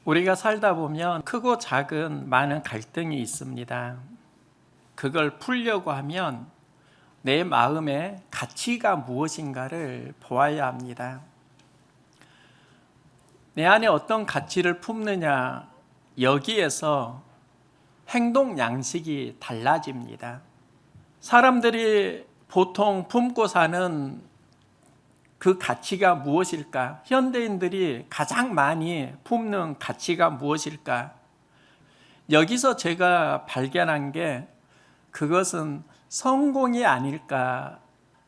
우리가 살다 보면 크고 작은 많은 갈등이 있습니다. 그걸 풀려고 하면 내 마음의 가치가 무엇인가를 보아야 합니다. 내 안에 어떤 가치를 품느냐, 여기에서 행동 양식이 달라집니다. 사람들이 보통 품고 사는 그 가치가 무엇일까? 현대인들이 가장 많이 품는 가치가 무엇일까? 여기서 제가 발견한 게 그것은 성공이 아닐까.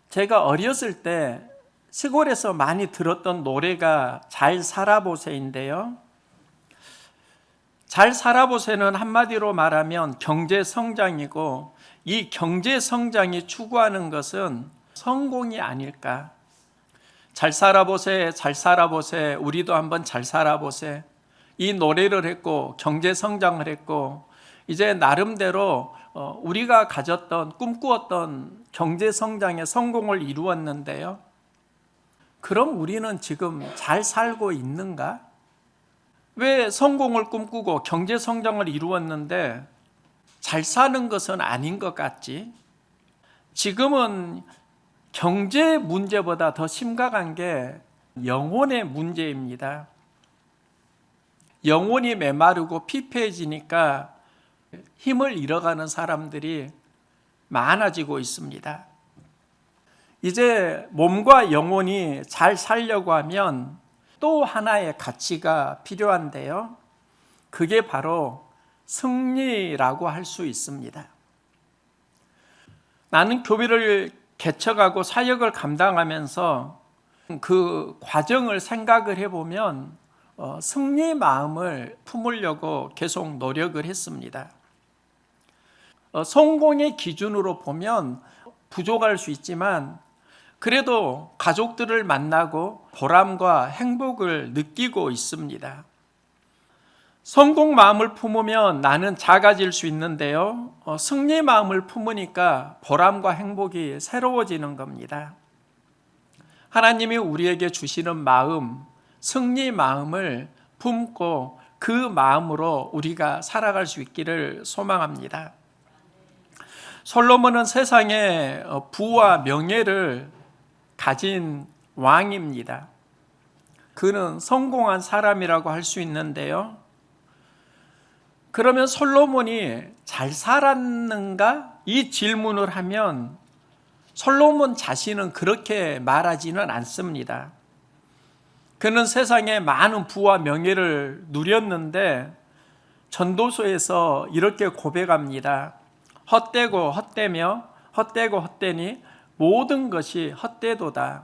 제가 어렸을 때 시골에서 많이 들었던 노래가 잘 살아보세인데요. 잘 살아보세는 한마디로 말하면 경제 성장이고, 이 경제 성장이 추구하는 것은 성공이 아닐까. 잘 살아보세, 잘 살아보세, 우리도 한번 잘 살아보세. 이 노래를 했고 경제 성장을 했고, 이제 나름대로 우리가 가졌던 꿈꾸었던 경제 성장의 성공을 이루었는데요. 그럼 우리는 지금 잘 살고 있는가? 왜 성공을 꿈꾸고 경제 성장을 이루었는데 잘 사는 것은 아닌 것 같지? 지금은 경제 문제보다 더 심각한 게 영혼의 문제입니다. 영혼이 메마르고 피폐해지니까 힘을 잃어가는 사람들이 많아지고 있습니다. 이제 몸과 영혼이 잘 살려고 하면 또 하나의 가치가 필요한데요. 그게 바로 승리라고 할 수 있습니다. 나는 교회를 개척하고 사역을 감당하면서 그 과정을 생각을 해보면 승리 마음을 품으려고 계속 노력을 했습니다. 성공의 기준으로 보면 부족할 수 있지만 그래도 가족들을 만나고 보람과 행복을 느끼고 있습니다. 성공 마음을 품으면 나는 작아질 수 있는데요. 승리 마음을 품으니까 보람과 행복이 새로워지는 겁니다. 하나님이 우리에게 주시는 마음, 승리 마음을 품고 그 마음으로 우리가 살아갈 수 있기를 소망합니다. 솔로몬은 세상에 부와 명예를 가진 왕입니다. 그는 성공한 사람이라고 할 수 있는데요. 그러면 솔로몬이 잘 살았는가? 이 질문을 하면 솔로몬 자신은 그렇게 말하지는 않습니다. 그는 세상에 많은 부와 명예를 누렸는데 전도서에서 이렇게 고백합니다. 헛되고 헛되며 헛되고 헛되니 모든 것이 헛되도다.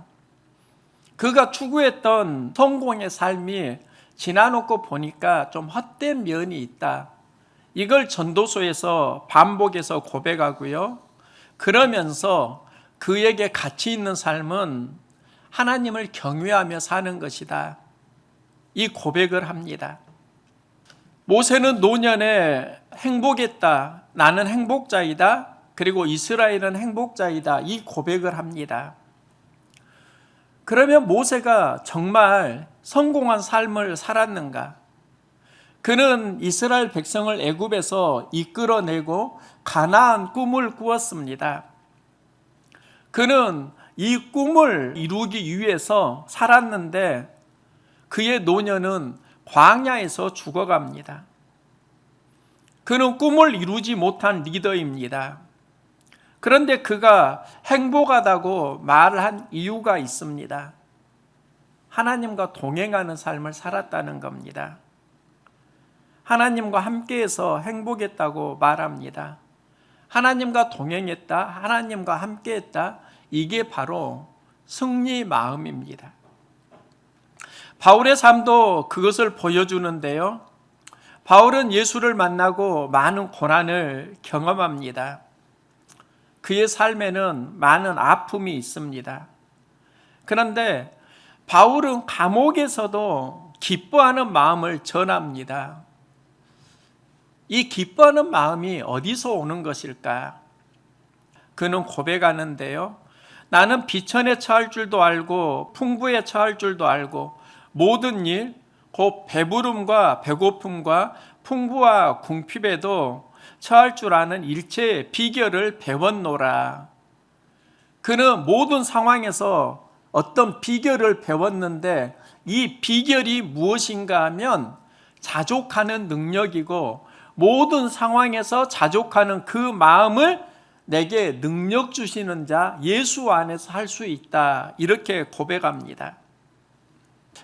그가 추구했던 성공의 삶이 지나놓고 보니까 좀 헛된 면이 있다. 이걸 전도서에서 반복해서 고백하고요. 그러면서 그에게 가치 있는 삶은 하나님을 경외하며 사는 것이다. 이 고백을 합니다. 모세는 노년에 행복했다. 나는 행복자이다. 그리고 이스라엘은 행복자이다. 이 고백을 합니다. 그러면 모세가 정말 성공한 삶을 살았는가? 그는 이스라엘 백성을 애굽에서 이끌어내고 가나안 꿈을 꾸었습니다. 그는 이 꿈을 이루기 위해서 살았는데 그의 노년은 광야에서 죽어갑니다. 그는 꿈을 이루지 못한 리더입니다. 그런데 그가 행복하다고 말을 한 이유가 있습니다. 하나님과 동행하는 삶을 살았다는 겁니다. 하나님과 함께해서 행복했다고 말합니다. 하나님과 동행했다, 하나님과 함께했다, 이게 바로 승리 마음입니다. 바울의 삶도 그것을 보여주는데요. 바울은 예수를 만나고 많은 고난을 경험합니다. 그의 삶에는 많은 아픔이 있습니다. 그런데 바울은 감옥에서도 기뻐하는 마음을 전합니다. 이 기뻐하는 마음이 어디서 오는 것일까? 그는 고백하는데요. 나는 비천에 처할 줄도 알고 풍부에 처할 줄도 알고 모든 일 곧 배부름과 배고픔과 풍부와 궁핍에도 처할 줄 아는 일체의 비결을 배웠노라. 그는 모든 상황에서 어떤 비결을 배웠는데 이 비결이 무엇인가 하면 자족하는 능력이고, 모든 상황에서 자족하는 그 마음을 내게 능력 주시는 자 예수 안에서 할 수 있다, 이렇게 고백합니다.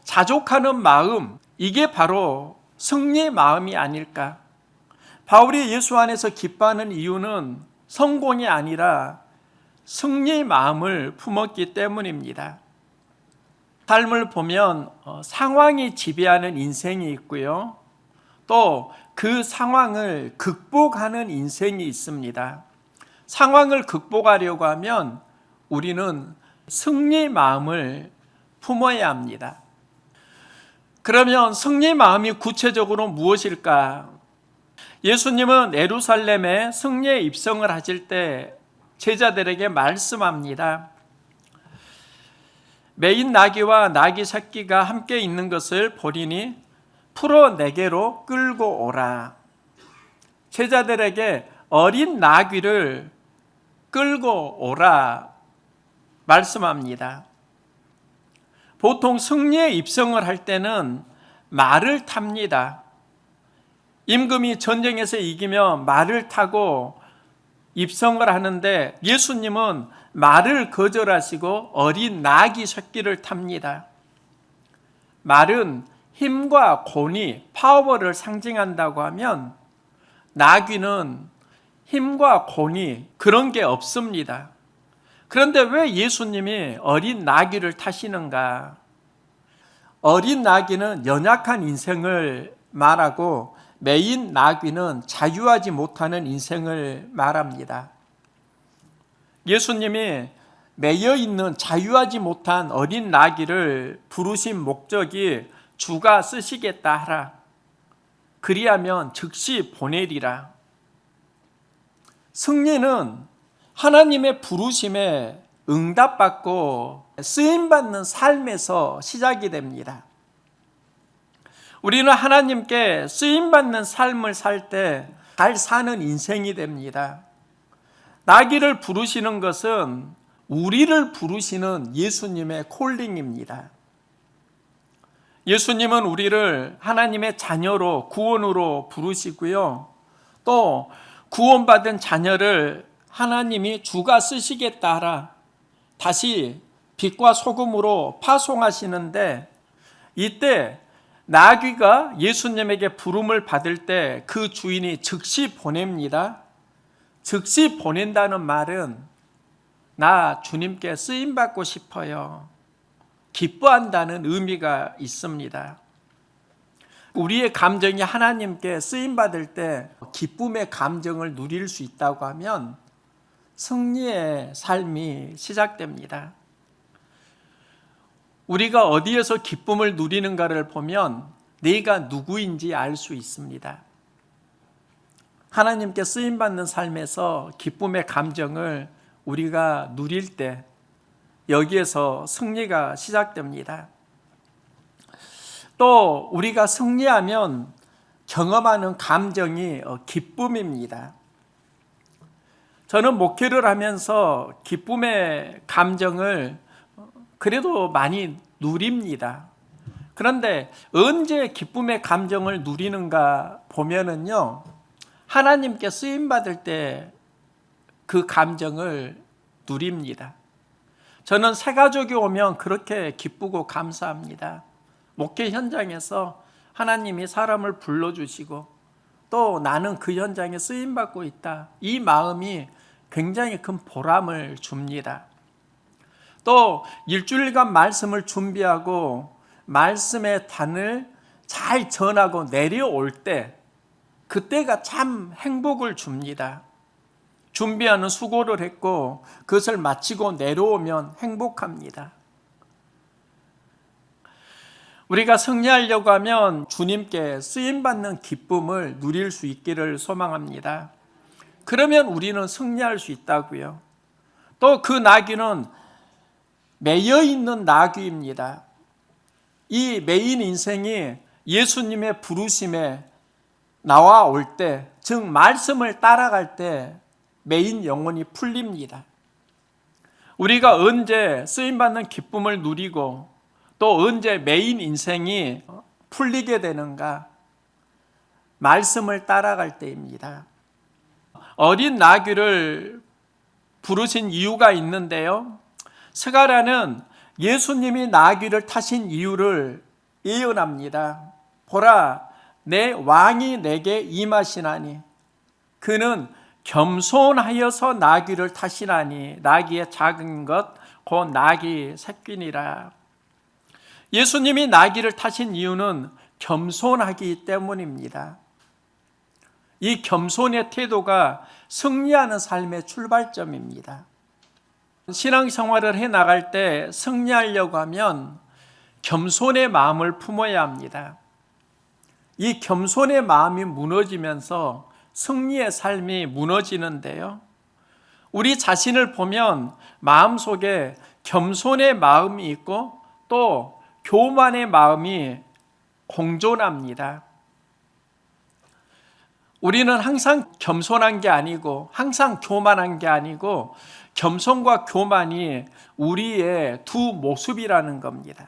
자족하는 마음, 이게 바로 승리의 마음이 아닐까. 바울이 예수 안에서 기뻐하는 이유는 성공이 아니라 승리의 마음을 품었기 때문입니다. 삶을 보면 상황이 지배하는 인생이 있고요, 또 그 상황을 극복하는 인생이 있습니다. 상황을 극복하려고 하면 우리는 승리의 마음을 품어야 합니다. 그러면 승리의 마음이 구체적으로 무엇일까? 예수님은 예루살렘에 승리의 입성을 하실 때 제자들에게 말씀합니다. 매인 나귀와 나귀 새끼가 함께 있는 것을 보리니 풀어 내게로 끌고 오라. 제자들에게 어린 나귀를 끌고 오라 말씀합니다. 보통 승리의 입성을 할 때는 말을 탑니다. 임금이 전쟁에서 이기면 말을 타고 입성을 하는데, 예수님은 말을 거절하시고 어린 나귀 새끼를 탑니다. 말은 힘과 권위, 파워를 상징한다고 하면 나귀는 힘과 권위, 그런 게 없습니다. 그런데 왜 예수님이 어린 나귀를 타시는가? 어린 나귀는 연약한 인생을 말하고, 매인 나귀는 자유하지 못하는 인생을 말합니다. 예수님이 매여 있는 자유하지 못한 어린 나귀를 부르신 목적이 주가 쓰시겠다 하라. 그리하면 즉시 보내리라. 승리는 하나님의 부르심에 응답받고 쓰임받는 삶에서 시작이 됩니다. 우리는 하나님께 쓰임받는 삶을 살 때 잘 사는 인생이 됩니다. 나귀를 부르시는 것은 우리를 부르시는 예수님의 콜링입니다. 예수님은 우리를 하나님의 자녀로, 구원으로 부르시고요, 또 구원받은 자녀를 하나님이 주가 쓰시겠다 하라, 다시 빛과 소금으로 파송하시는데, 이때 나귀가 예수님에게 부름을 받을 때 그 주인이 즉시 보냅니다. 즉시 보낸다는 말은 나 주님께 쓰임받고 싶어요, 기뻐한다는 의미가 있습니다. 우리의 감정이 하나님께 쓰임받을 때 기쁨의 감정을 누릴 수 있다고 하면 승리의 삶이 시작됩니다. 우리가 어디에서 기쁨을 누리는가를 보면 내가 누구인지 알 수 있습니다. 하나님께 쓰임받는 삶에서 기쁨의 감정을 우리가 누릴 때 여기에서 승리가 시작됩니다. 또 우리가 승리하면 경험하는 감정이 기쁨입니다. 저는 목회를 하면서 기쁨의 감정을 그래도 많이 누립니다. 그런데 언제 기쁨의 감정을 누리는가 보면은요, 하나님께 쓰임받을 때 그 감정을 누립니다. 저는 새 가족이 오면 그렇게 기쁘고 감사합니다. 목회 현장에서 하나님이 사람을 불러주시고 또 나는 그 현장에 쓰임받고 있다, 이 마음이 굉장히 큰 보람을 줍니다. 또 일주일간 말씀을 준비하고 말씀의 단을 잘 전하고 내려올 때 그때가 참 행복을 줍니다. 준비하는 수고를 했고 그것을 마치고 내려오면 행복합니다. 우리가 승리하려고 하면 주님께 쓰임받는 기쁨을 누릴 수 있기를 소망합니다. 그러면 우리는 승리할 수 있다고요. 또 그 나귀는 매여 있는 나귀입니다. 이 매인 인생이 예수님의 부르심에 나와 올 때, 즉 말씀을 따라갈 때 메인 영혼이 풀립니다. 우리가 언제 쓰임받는 기쁨을 누리고 또 언제 메인 인생이 풀리게 되는가? 말씀을 따라갈 때입니다. 어린 나귀를 부르신 이유가 있는데요. 스가랴는 예수님이 나귀를 타신 이유를 예언합니다. 보라, 내 왕이 내게 임하시나니 그는 겸손하여서 나귀를 타시나니 나귀의 작은 것 곧 나귀 새끼니라. 예수님이 나귀를 타신 이유는 겸손하기 때문입니다. 이 겸손의 태도가 승리하는 삶의 출발점입니다. 신앙생활을 해나갈 때 승리하려고 하면 겸손의 마음을 품어야 합니다. 이 겸손의 마음이 무너지면서 승리의 삶이 무너지는데요. 우리 자신을 보면 마음속에 겸손의 마음이 있고 또 교만의 마음이 공존합니다. 우리는 항상 겸손한 게 아니고 항상 교만한 게 아니고 겸손과 교만이 우리의 두 모습이라는 겁니다.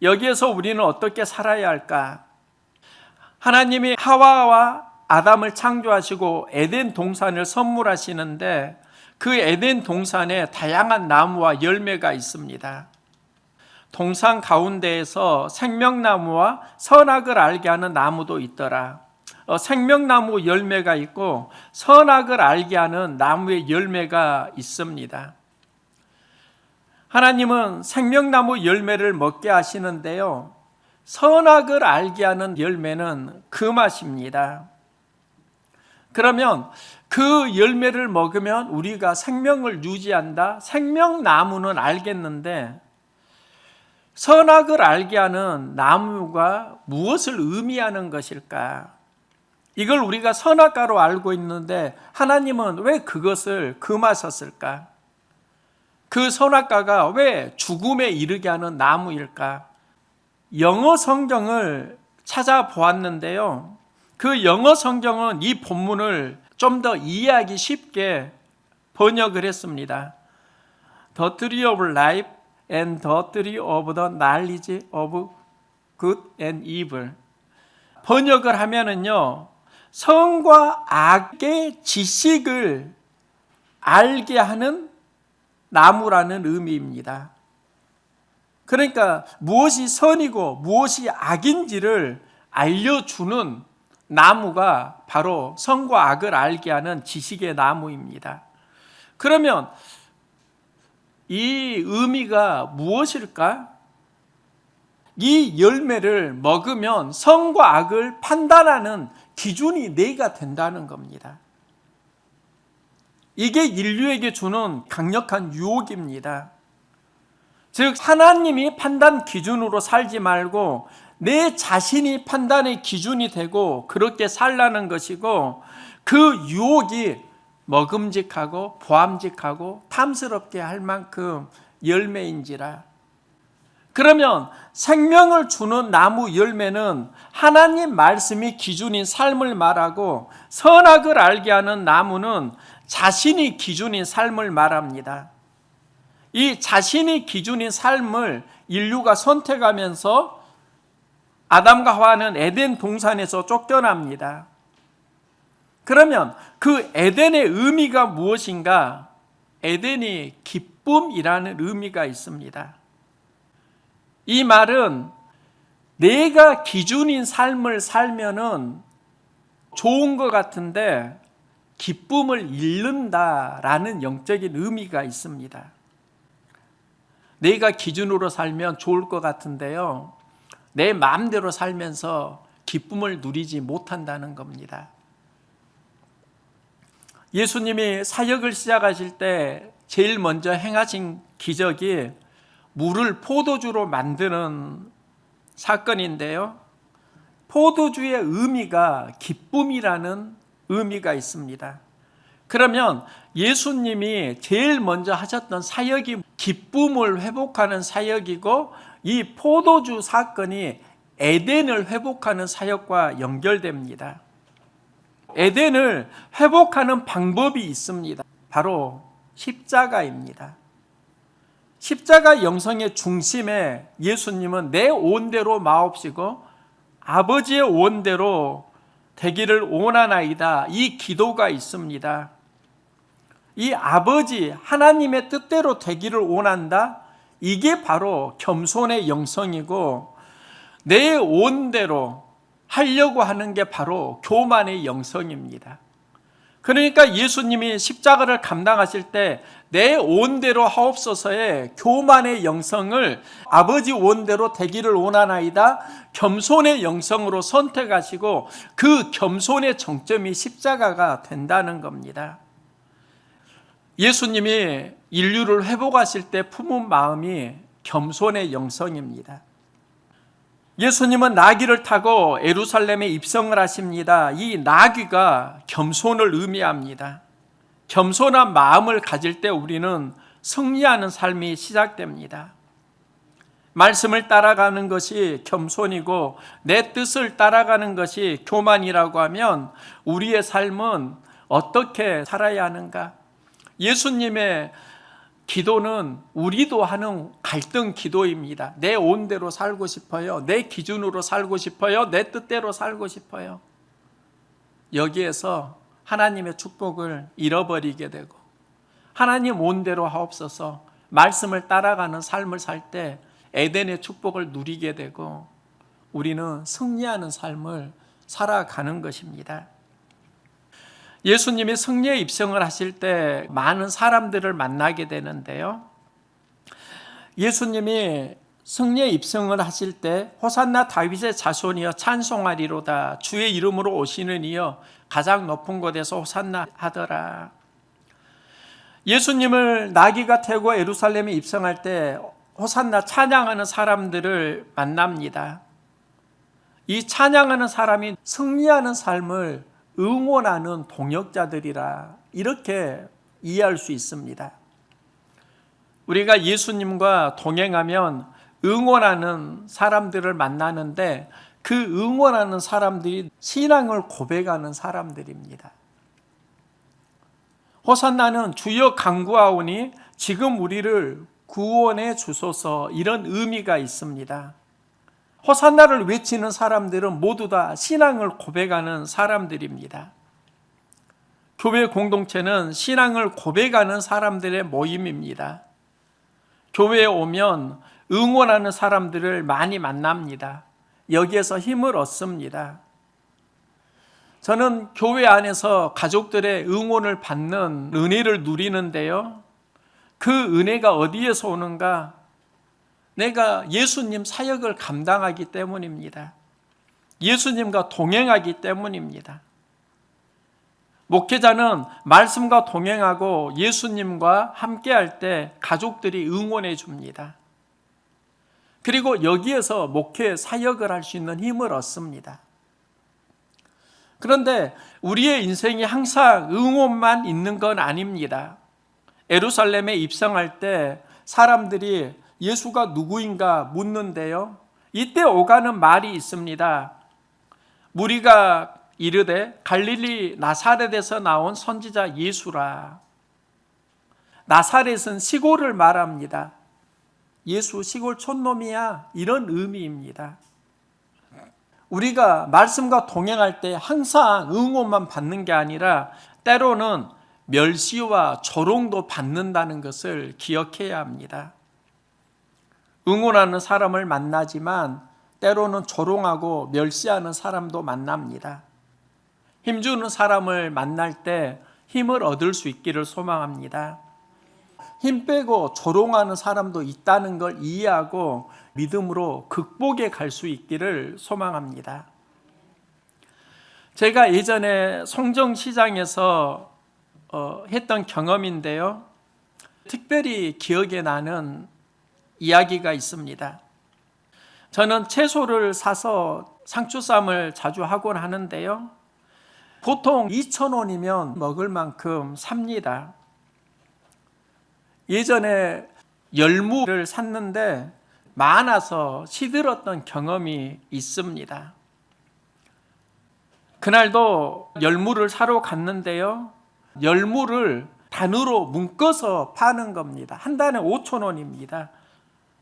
여기에서 우리는 어떻게 살아야 할까? 하나님이 하와와 아담을 창조하시고 에덴 동산을 선물하시는데 그 에덴 동산에 다양한 나무와 열매가 있습니다. 동산 가운데에서 생명나무와 선악을 알게 하는 나무도 있더라. 생명나무 열매가 있고 선악을 알게 하는 나무의 열매가 있습니다. 하나님은 생명나무 열매를 먹게 하시는데요. 선악을 알게 하는 열매는 그 맛입니다. 그러면 그 열매를 먹으면 우리가 생명을 유지한다. 생명나무는 알겠는데 선악을 알게 하는 나무가 무엇을 의미하는 것일까? 이걸 우리가 선악과로 알고 있는데 하나님은 왜 그것을 금하셨을까? 그 선악과가 왜 죽음에 이르게 하는 나무일까? 영어 성경을 찾아보았는데요. 그 영어 성경은 이 본문을 좀 더 이해하기 쉽게 번역을 했습니다. The tree of life and the tree of the knowledge of good and evil. 번역을 하면은요, 선과 악의 지식을 알게 하는 나무라는 의미입니다. 그러니까 무엇이 선이고 무엇이 악인지를 알려주는 나무가 바로 선과 악을 알게 하는 지식의 나무입니다. 그러면 이 의미가 무엇일까? 이 열매를 먹으면 선과 악을 판단하는 기준이 내가 된다는 겁니다. 이게 인류에게 주는 강력한 유혹입니다. 즉 하나님이 판단 기준으로 살지 말고 내 자신이 판단의 기준이 되고 그렇게 살라는 것이고 그 유혹이 먹음직하고 보암직하고 탐스럽게 할 만큼 열매인지라. 그러면 생명을 주는 나무 열매는 하나님 말씀이 기준인 삶을 말하고 선악을 알게 하는 나무는 자신이 기준인 삶을 말합니다. 이 자신이 기준인 삶을 인류가 선택하면서 아담과 하와는 에덴 동산에서 쫓겨납니다. 그러면 그 에덴의 의미가 무엇인가? 에덴이 기쁨이라는 의미가 있습니다. 이 말은 내가 기준인 삶을 살면은 좋은 것 같은데 기쁨을 잃는다라는 영적인 의미가 있습니다. 내가 기준으로 살면 좋을 것 같은데요, 내 마음대로 살면서 기쁨을 누리지 못한다는 겁니다. 예수님이 사역을 시작하실 때 제일 먼저 행하신 기적이 물을 포도주로 만드는 사건인데요. 포도주의 의미가 기쁨이라는 의미가 있습니다. 그러면 예수님이 제일 먼저 하셨던 사역이 기쁨을 회복하는 사역이고 이 포도주 사건이 에덴을 회복하는 사역과 연결됩니다. 에덴을 회복하는 방법이 있습니다. 바로 십자가입니다. 십자가 영성의 중심에 예수님은 내 온대로 마옵시고 아버지의 온대로 되기를 원하나이다. 이 기도가 있습니다. 이 아버지 하나님의 뜻대로 되기를 원한다. 이게 바로 겸손의 영성이고 내 온대로 하려고 하는 게 바로 교만의 영성입니다. 그러니까 예수님이 십자가를 감당하실 때 내 온대로 하옵소서의 교만의 영성을 아버지 온대로 되기를 원하나이다. 겸손의 영성으로 선택하시고 그 겸손의 정점이 십자가가 된다는 겁니다. 예수님이 인류를 회복하실 때 품은 마음이 겸손의 영성입니다. 예수님은 나귀를 타고 예루살렘에 입성을 하십니다. 이 나귀가 겸손을 의미합니다. 겸손한 마음을 가질 때 우리는 승리하는 삶이 시작됩니다. 말씀을 따라가는 것이 겸손이고 내 뜻을 따라가는 것이 교만이라고 하면 우리의 삶은 어떻게 살아야 하는가? 예수님의 기도는 우리도 하는 갈등 기도입니다. 내 온대로 살고 싶어요. 내 기준으로 살고 싶어요. 내 뜻대로 살고 싶어요. 여기에서 하나님의 축복을 잃어버리게 되고 하나님 온대로 하옵소서 말씀을 따라가는 삶을 살 때 에덴의 축복을 누리게 되고 우리는 승리하는 삶을 살아가는 것입니다. 예수님이 승리의 입성을 하실 때 많은 사람들을 만나게 되는데요. 예수님이 승리의 입성을 하실 때 호산나 다윗의 자손이여 찬송하리로다. 주의 이름으로 오시는 이여 가장 높은 곳에서 호산나 하더라. 예수님을 나귀가 태고 예루살렘에 입성할 때 호산나 찬양하는 사람들을 만납니다. 이 찬양하는 사람이 승리하는 삶을 응원하는 동역자들이라 이렇게 이해할 수 있습니다. 우리가 예수님과 동행하면 응원하는 사람들을 만나는데 그 응원하는 사람들이 신앙을 고백하는 사람들입니다. 호산나는 주여 간구하오니 지금 우리를 구원해 주소서 이런 의미가 있습니다. 호산나를 외치는 사람들은 모두 다 신앙을 고백하는 사람들입니다. 교회 공동체는 신앙을 고백하는 사람들의 모임입니다. 교회에 오면 응원하는 사람들을 많이 만납니다. 여기에서 힘을 얻습니다. 저는 교회 안에서 가족들의 응원을 받는 은혜를 누리는데요. 그 은혜가 어디에서 오는가? 내가 예수님 사역을 감당하기 때문입니다. 예수님과 동행하기 때문입니다. 목회자는 말씀과 동행하고 예수님과 함께할 때 가족들이 응원해 줍니다. 그리고 여기에서 목회 사역을 할 수 있는 힘을 얻습니다. 그런데 우리의 인생이 항상 응원만 있는 건 아닙니다. 예루살렘에 입성할 때 사람들이 예수가 누구인가 묻는데요. 이때 오가는 말이 있습니다. 무리가 이르되 갈릴리 나사렛에서 나온 선지자 예수라. 나사렛은 시골을 말합니다. 예수 시골 촌놈이야 이런 의미입니다. 우리가 말씀과 동행할 때 항상 응원만 받는 게 아니라 때로는 멸시와 조롱도 받는다는 것을 기억해야 합니다. 응원하는 사람을 만나지만 때로는 조롱하고 멸시하는 사람도 만납니다. 힘주는 사람을 만날 때 힘을 얻을 수 있기를 소망합니다. 힘 빼고 조롱하는 사람도 있다는 걸 이해하고 믿음으로 극복해 갈 수 있기를 소망합니다. 제가 예전에 송정시장에서 했던 경험인데요. 특별히 기억에 나는 이야기가 있습니다. 저는 채소를 사서 상추쌈을 자주 하곤 하는데요. 보통 2,000원이면 먹을 만큼 삽니다. 예전에 열무를 샀는데 많아서 시들었던 경험이 있습니다. 그날도 열무를 사러 갔는데요, 열무를 단으로 묶어서 파는 겁니다. 한 단에 5,000원입니다.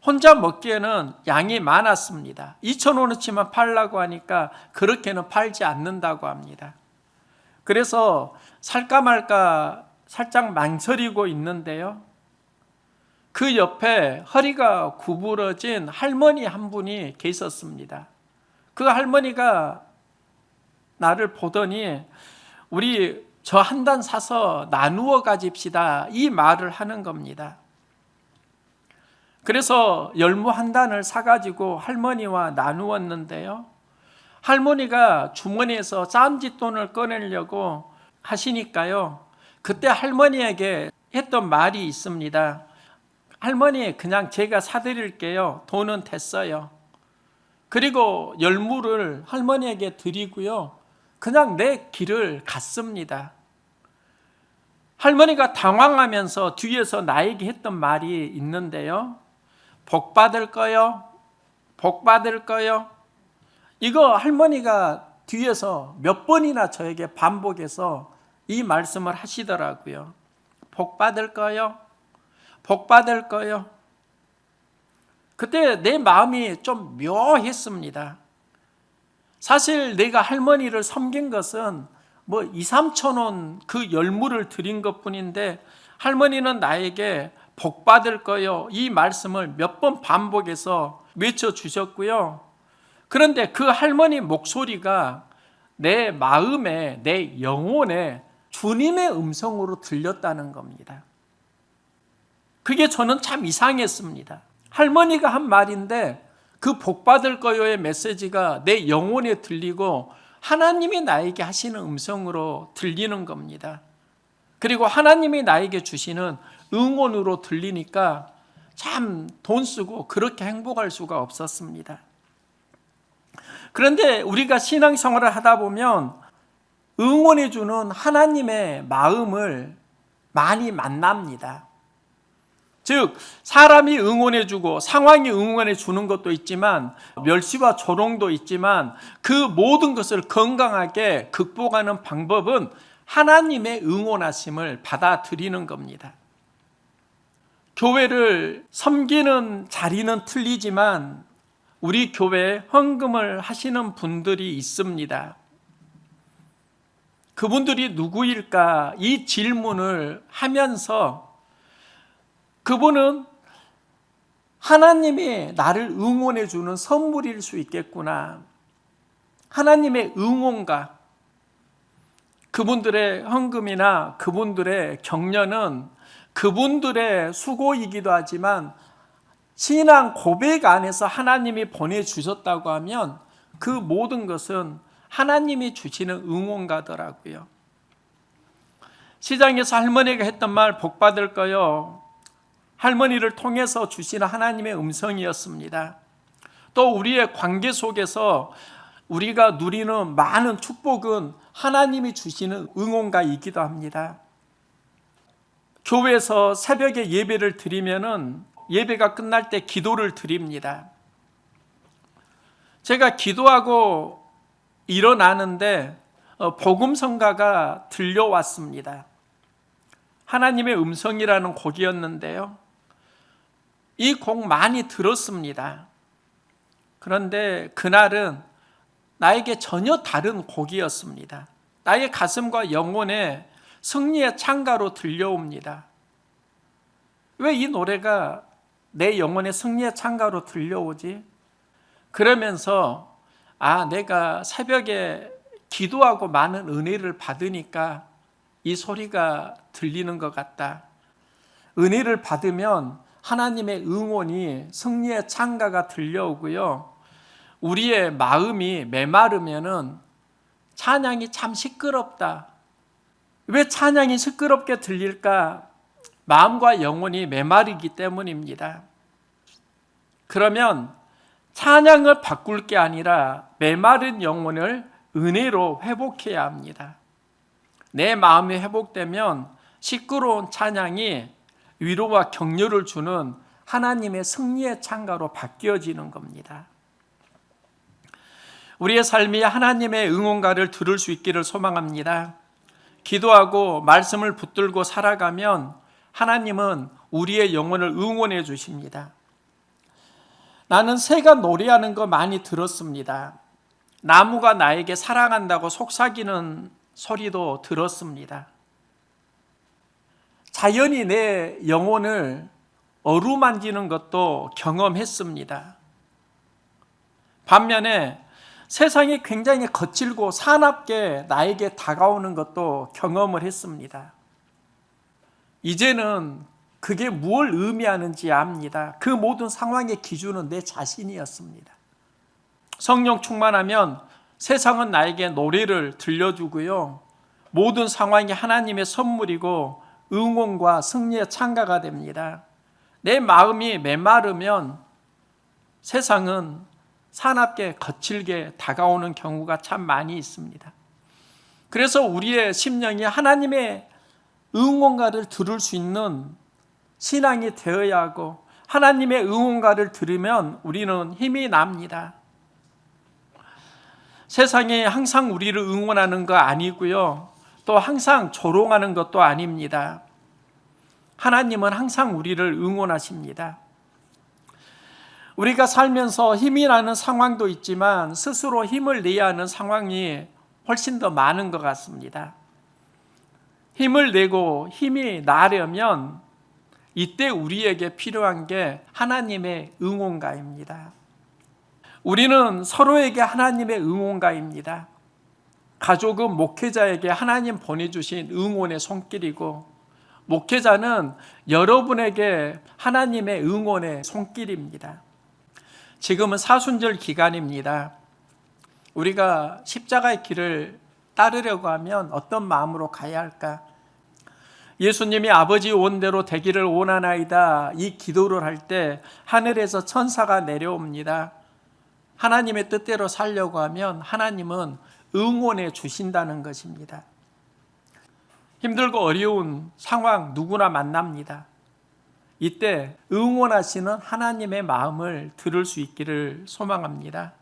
혼자 먹기에는 양이 많았습니다. 2,000원어치만 팔라고 하니까 그렇게는 팔지 않는다고 합니다. 그래서 살까 말까 살짝 망설이고 있는데요, 그 옆에 허리가 구부러진 할머니 한 분이 계셨습니다. 그 할머니가 나를 보더니 우리 저 한 단 사서 나누어 가집시다, 이 말을 하는 겁니다. 그래서 열무 한 단을 사가지고 할머니와 나누었는데요, 할머니가 주머니에서 짬짓돈을 꺼내려고 하시니까요, 그때 할머니에게 했던 말이 있습니다. 할머니, 그냥 제가 사드릴게요. 돈은 됐어요. 그리고 열무를 할머니에게 드리고요, 그냥 내 길을 갔습니다. 할머니가 당황하면서 뒤에서 나에게 했던 말이 있는데요, 복 받을 거요, 복 받을 거요. 이거 할머니가 뒤에서 몇 번이나 저에게 반복해서 이 말씀을 하시더라고요. 복 받을 거요, 복 받을 거요. 그때 내 마음이 좀 묘했습니다. 사실 내가 할머니를 섬긴 것은 2, 3천 원 그 열무를 드린 것뿐인데, 할머니는 나에게 복 받을 거요, 이 말씀을 몇 번 반복해서 외쳐주셨고요. 그런데 그 할머니 목소리가 내 마음에, 내 영혼에 주님의 음성으로 들렸다는 겁니다. 그게 저는 참 이상했습니다. 할머니가 한 말인데 그 복 받을 거요의 메시지가 내 영혼에 들리고 하나님이 나에게 하시는 음성으로 들리는 겁니다. 그리고 하나님이 나에게 주시는 응원으로 들리니까 참 돈 쓰고 그렇게 행복할 수가 없었습니다. 그런데 우리가 신앙생활을 하다 보면 응원해 주는 하나님의 마음을 많이 만납니다. 즉, 사람이 응원해 주고 상황이 응원해 주는 것도 있지만, 멸시와 조롱도 있지만, 그 모든 것을 건강하게 극복하는 방법은 하나님의 응원하심을 받아들이는 겁니다. 교회를 섬기는 자리는 틀리지만 우리 교회에 헌금을 하시는 분들이 있습니다. 그분들이 누구일까? 이 질문을 하면서 그분은 하나님이 나를 응원해 주는 선물일 수 있겠구나, 하나님의 응원가, 그분들의 헌금이나 그분들의 격려는 그분들의 수고이기도 하지만 신앙 고백 안에서 하나님이 보내주셨다고 하면 그 모든 것은 하나님이 주시는 응원가더라고요. 시장에서 할머니가 했던 말 복 받을 거요, 할머니를 통해서 주시는 하나님의 음성이었습니다. 또 우리의 관계 속에서 우리가 누리는 많은 축복은 하나님이 주시는 응원가이기도 합니다. 교회에서 새벽에 예배를 드리면은 예배가 끝날 때 기도를 드립니다. 제가 기도하고 일어나는데 복음성가가 들려왔습니다. 하나님의 음성이라는 곡이었는데요, 이 곡 많이 들었습니다. 그런데 그날은 나에게 전혀 다른 곡이었습니다. 나의 가슴과 영혼에 승리의 창가로 들려옵니다. 왜 이 노래가 내 영혼의 승리의 창가로 들려오지? 그러면서 내가 새벽에 기도하고 많은 은혜를 받으니까 이 소리가 들리는 것 같다. 은혜를 받으면 하나님의 응원이 승리의 창가가 들려오고요, 우리의 마음이 메마르면은 찬양이 참 시끄럽다. 왜 찬양이 시끄럽게 들릴까? 마음과 영혼이 메마르기 때문입니다. 그러면 찬양을 바꿀 게 아니라 메마른 영혼을 은혜로 회복해야 합니다. 내 마음이 회복되면 시끄러운 찬양이 위로와 격려를 주는 하나님의 승리의 창가로 바뀌어지는 겁니다. 우리의 삶이 하나님의 응원가를 들을 수 있기를 소망합니다. 기도하고 말씀을 붙들고 살아가면 하나님은 우리의 영혼을 응원해 주십니다. 나는 새가 노래하는 거 많이 들었습니다. 나무가 나에게 사랑한다고 속삭이는 소리도 들었습니다. 자연이 내 영혼을 어루만지는 것도 경험했습니다. 반면에 세상이 굉장히 거칠고 사납게 나에게 다가오는 것도 경험을 했습니다. 이제는 그게 무엇을 의미하는지 압니다. 그 모든 상황의 기준은 내 자신이었습니다. 성령 충만하면 세상은 나에게 노래를 들려주고요. 모든 상황이 하나님의 선물이고 응원과 승리의 창가가 됩니다. 내 마음이 메마르면 세상은 사납게 거칠게 다가오는 경우가 참 많이 있습니다. 그래서 우리의 심령이 하나님의 응원가를 들을 수 있는 신앙이 되어야 하고, 하나님의 응원가를 들으면 우리는 힘이 납니다. 세상이 항상 우리를 응원하는 거 아니고요, 또 항상 조롱하는 것도 아닙니다. 하나님은 항상 우리를 응원하십니다. 우리가 살면서 힘이 나는 상황도 있지만 스스로 힘을 내야 하는 상황이 훨씬 더 많은 것 같습니다. 힘을 내고 힘이 나려면 이때 우리에게 필요한 게 하나님의 응원가입니다. 우리는 서로에게 하나님의 응원가입니다. 가족은 목회자에게 하나님 보내주신 응원의 손길이고, 목회자는 여러분에게 하나님의 응원의 손길입니다. 지금은 사순절 기간입니다. 우리가 십자가의 길을 따르려고 하면 어떤 마음으로 가야 할까? 예수님이 아버지 원대로 되기를 원하나이다, 이 기도를 할 때 하늘에서 천사가 내려옵니다. 하나님의 뜻대로 살려고 하면 하나님은 응원해 주신다는 것입니다. 힘들고 어려운 상황 누구나 만납니다. 이때 응원하시는 하나님의 마음을 들을 수 있기를 소망합니다.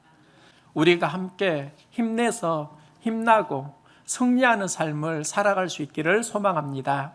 우리가 함께 힘내서 힘나고 승리하는 삶을 살아갈 수 있기를 소망합니다.